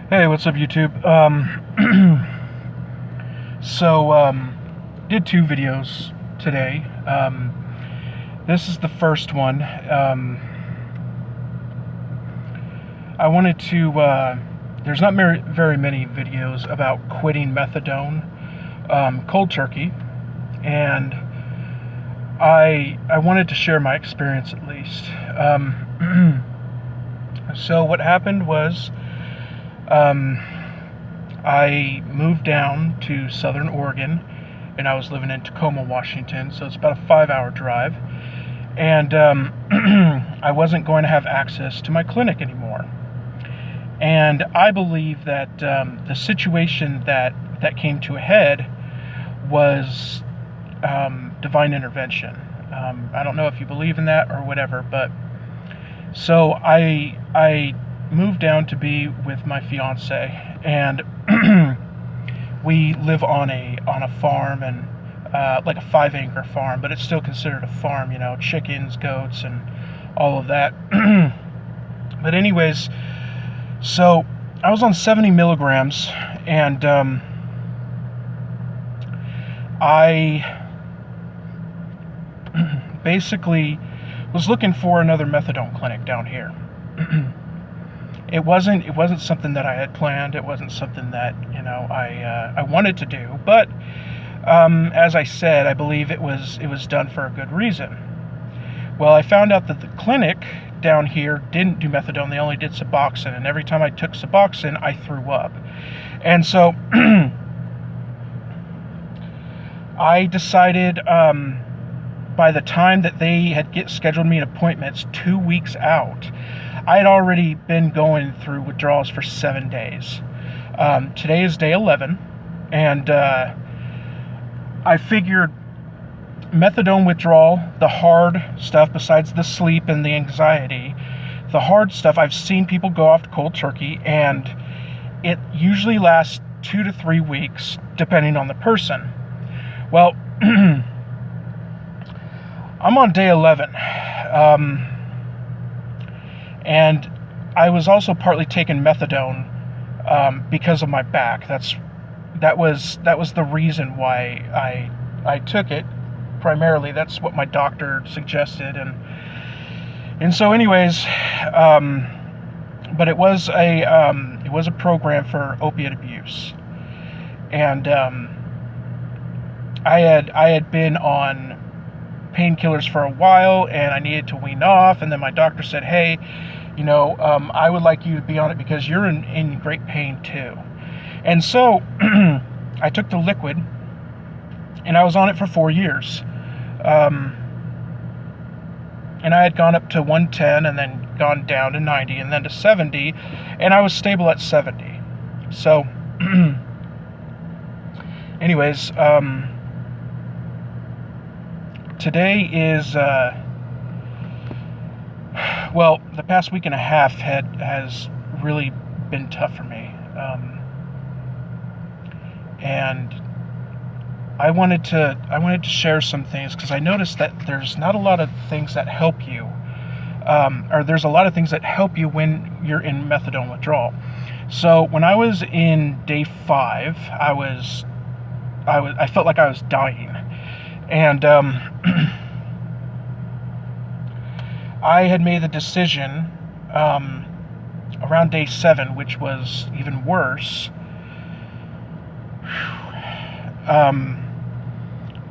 Hey, what's up, YouTube? Did two videos today. This is the first one. I wanted to, there's not very many videos about quitting methadone, cold turkey, and I wanted to share my experience at least. So what happened was, I moved down to Southern Oregon, and I was living in Tacoma, Washington, so it's about a 5-hour drive, and I wasn't going to have access to my clinic anymore. And I believe that the situation that came to a head was divine intervention. I don't know if you believe in that or whatever, but so I moved down to be with my fiance, and we live on a farm, and like a 5-acre farm, but it's still considered a farm, chickens, goats, and all of that. But anyways, so I was on 70 milligrams, and I basically was looking for another methadone clinic down here. It wasn't something that I had planned. It wasn't something that I wanted to do. But as I said, I believe it was done for a good reason. Well, I found out that the clinic down here didn't do methadone. They only did Suboxone, and every time I took Suboxone, I threw up. And so I decided, by the time that they had scheduled me an appointments 2 weeks out, I had already been going through withdrawals for 7 days. Today is day 11, and I figured methadone withdrawal, the hard stuff besides the sleep and the anxiety, the hard stuff, I've seen people go off cold turkey, and it usually lasts 2 to 3 weeks, depending on the person. Well, I'm on day 11. And I was also partly taking methadone because of my back. That was the reason why I took it. Primarily, that's what my doctor suggested, and so anyways, but it was a program for opiate abuse, and I had been on painkillers for a while, and I needed to wean off, and then my doctor said, hey, I would like you to be on it because you're in great pain too. And so I took the liquid, and I was on it for 4 years. And I had gone up to 110, and then gone down to 90, and then to 70, and I was stable at 70. So anyways, today is, well, the past week and a half has really been tough for me, and I wanted to share some things, because I noticed that there's not a lot of things that help you, or there's a lot of things that help you when you're in methadone withdrawal. So when I was in day 5, I felt like I was dying, and I had made the decision around day 7, which was even worse,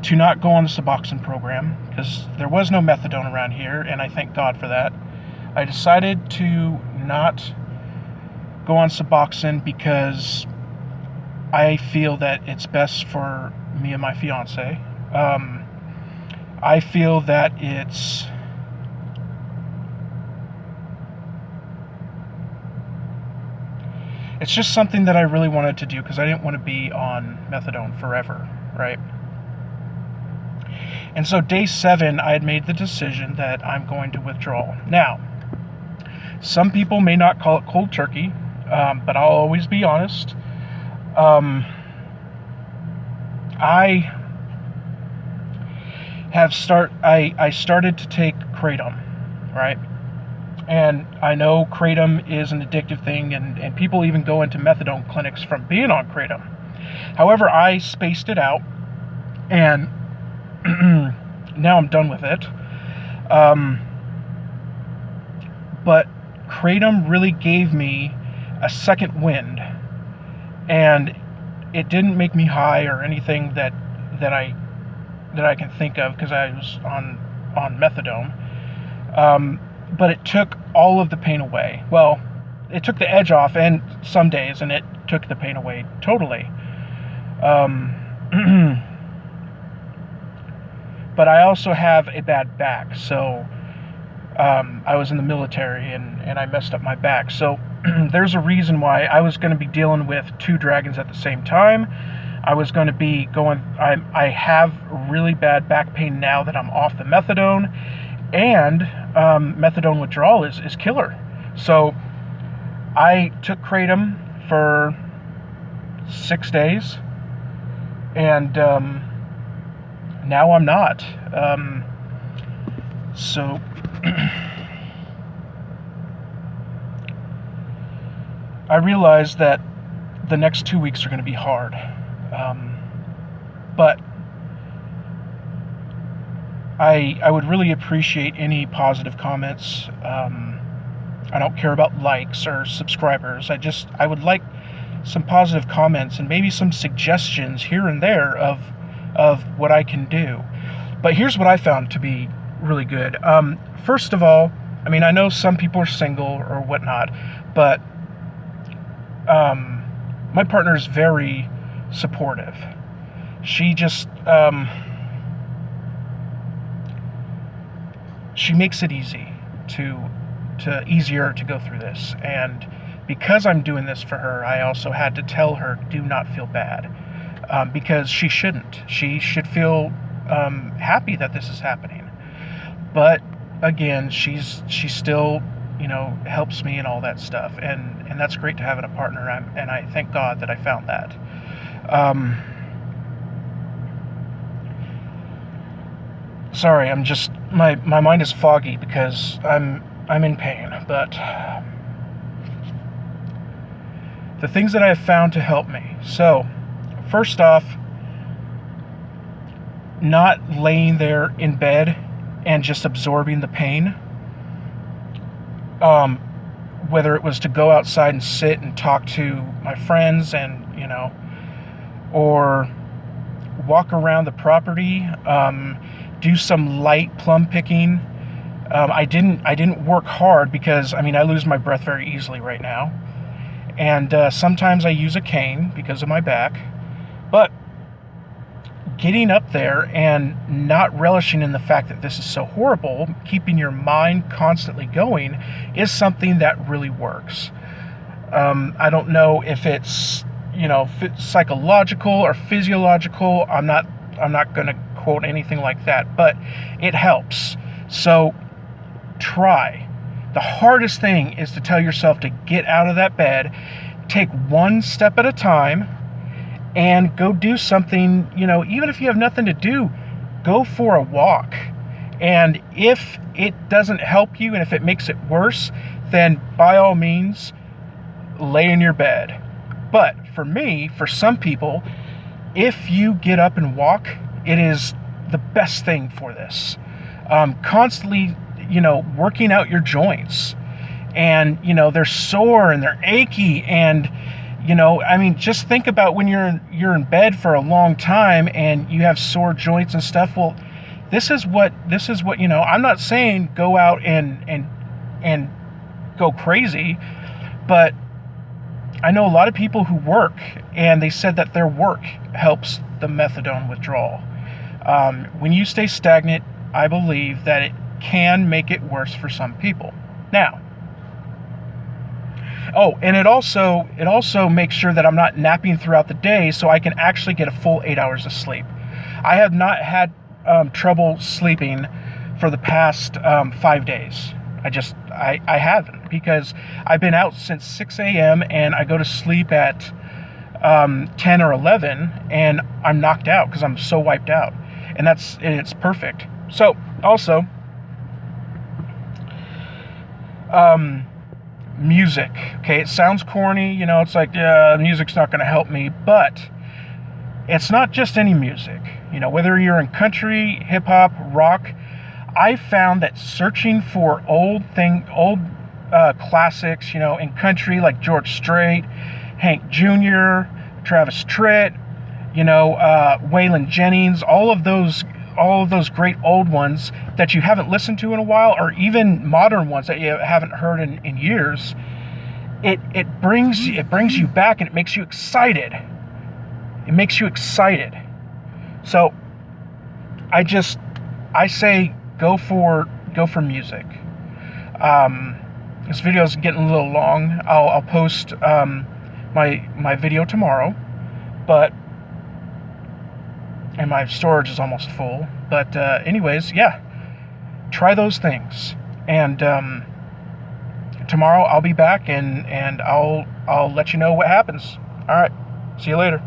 to not go on the Suboxone program, because there was no methadone around here, and I thank God for that. I decided to not go on Suboxone because I feel that it's best for me and my fiance. I feel that it's just something that I really wanted to do, because I didn't want to be on methadone forever, right? And so day 7, I had made the decision that I'm going to withdraw. Now, some people may not call it cold turkey, but I'll always be honest. I started to take kratom, right? And I know kratom is an addictive thing, and people even go into methadone clinics from being on kratom. However, I spaced it out, and now I'm done with it. But kratom really gave me a second wind, and it didn't make me high or anything that I can think of, because I was on methadone. But it took all of the pain away. Well, it took the edge off, and some days, and it took the pain away totally. But I also have a bad back, so I was in the military, and I messed up my back. So there's a reason why I was going to be dealing with two dragons at the same time. I was going to be going, I have really bad back pain now that I'm off the methadone, and methadone withdrawal is killer. So I took kratom for 6 days, and now I'm not. So I realize that the next 2 weeks are going to be hard. But I would really appreciate any positive comments. I don't care about likes or subscribers. I would like some positive comments and maybe some suggestions here and there of what I can do. But here's what I found to be really good. First of all, I mean, I know some people are single or whatnot, but my partner is very supportive. She just she makes it easier to go through this. And because I'm doing this for her, I also had to tell her, do not feel bad, because she shouldn't. She should feel happy that this is happening. But again, she's still, helps me and all that stuff, and that's great to have in a partner. And I thank God that I found that. Sorry, I'm just my mind is foggy because I'm in pain. But the things that I have found to help me. So, first off, not laying there in bed and just absorbing the pain. Whether it was to go outside and sit and talk to my friends, and or walk around the property, do some light plum picking. I didn't work hard because I lose my breath very easily right now, and sometimes I use a cane because of my back. But getting up there and not relishing in the fact that this is so horrible, keeping your mind constantly going, is something that really works. I don't know if it's psychological or physiological. I'm not going to quote anything like that, but it helps. So try. The hardest thing is to tell yourself to get out of that bed, take one step at a time, and go do something. Even if you have nothing to do, go for a walk. And if it doesn't help you, and if it makes it worse, then by all means, lay in your bed. But for some people, if you get up and walk, it is the best thing for this. Constantly, working out your joints, and they're sore and they're achy, and just think about when you're in bed for a long time and you have sore joints and stuff. Well, this is what I'm not saying go out and go crazy, but I know a lot of people who work, and they said that their work helps the methadone withdrawal. When you stay stagnant, I believe that it can make it worse for some people. Now, and it also makes sure that I'm not napping throughout the day, so I can actually get a full 8 hours of sleep. I have not had trouble sleeping for the past 5 days. I haven't, because I've been out since 6 a.m. and I go to sleep at 10 or 11, and I'm knocked out because I'm so wiped out, and it's perfect. So also, Music. Okay, it sounds corny, it's like, yeah, music's not going to help me, but it's not just any music. Whether you're in country, hip hop, rock, I found that searching for old classics, in country, like George Strait, Hank Jr., Travis Tritt, Waylon Jennings, all of those great old ones that you haven't listened to in a while, or even modern ones that you haven't heard in years, it brings you back, and it makes you excited. So I say go for music. This video is getting a little long. I'll post my video tomorrow, and my storage is almost full. But anyways, yeah, try those things. And tomorrow I'll be back, and I'll let you know what happens. All right, see you later.